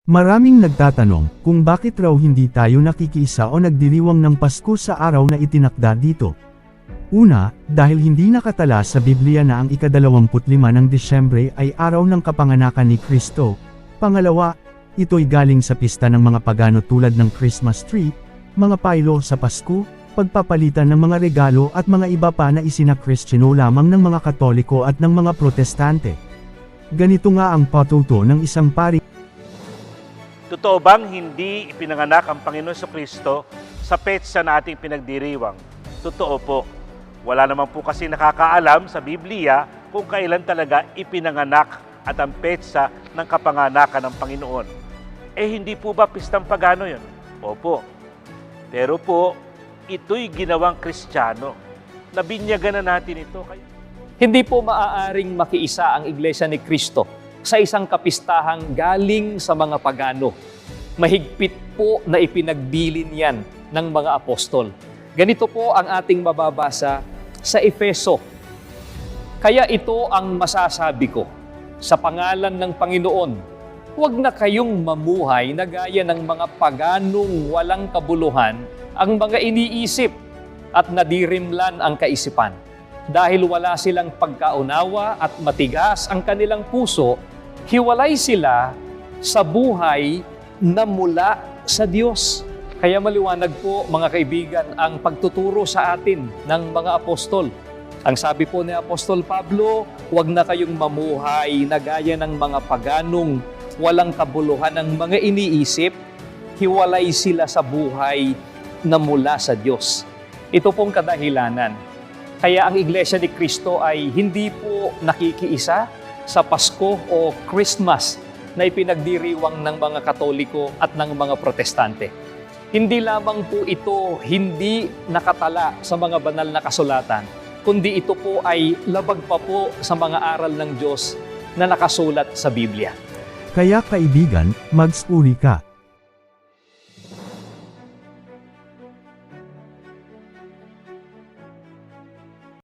Maraming nagtatanong kung bakit raw hindi tayo nakikiisa o nagdiriwang ng Pasko sa araw na itinakda dito. Una, dahil hindi nakatala sa Biblia na ang ika-25 ng Disyembre ay araw ng kapanganakan ni Kristo. Pangalawa, ito'y galing sa pista ng mga pagano tulad ng Christmas tree, mga pailo sa Pasko, pagpapalitan ng mga regalo at mga iba pa na isinakristiyano lamang ng mga Katoliko at ng mga Protestante. Ganito nga ang patuto ng isang pari. Totoo bang hindi ipinanganak ang Panginoon Kristo sa petsa na ating pinagdiriwang? Totoo po. Wala naman po kasi nakakaalam sa Biblia kung kailan talaga ipinanganak at ang petsa ng kapanganakan ng Panginoon. Hindi po ba pistang pagano yun? Opo. Pero po, ito'y ginawang Kristiyano. Nabinyagan na natin ito. Hindi po maaaring makiisa ang Iglesia ni Kristo sa isang kapistahang galing sa mga pagano. Mahigpit po na ipinagbilin yan ng mga apostol. Ganito po ang ating mababasa sa Efeso. Kaya ito ang masasabi ko, sa pangalan ng Panginoon, huwag na kayong mamuhay na gaya ng mga paganong walang kabuluhan ang mga iniisip at nadirimlan ang kaisipan. Dahil wala silang pagkaunawa at matigas ang kanilang puso, hiwalay sila sa buhay na mula sa Diyos. Kaya maliwanag po mga kaibigan ang pagtuturo sa atin ng mga apostol. Ang sabi po ni Apostol Pablo, huwag na kayong mamuhay na gaya ng mga paganong walang kabuluhan ng mga iniisip, hiwalay sila sa buhay na mula sa Diyos. Ito pong kadahilanan. Kaya ang Iglesia ni Kristo ay hindi po nakikiisa sa Pasko o Christmas na ipinagdiriwang ng mga Katoliko at ng mga Protestante. Hindi lamang po ito hindi nakatala sa mga banal na kasulatan, kundi ito po ay labag pa po sa mga aral ng Diyos na nakasulat sa Biblia. Kaya kaibigan, mag-spuri ka.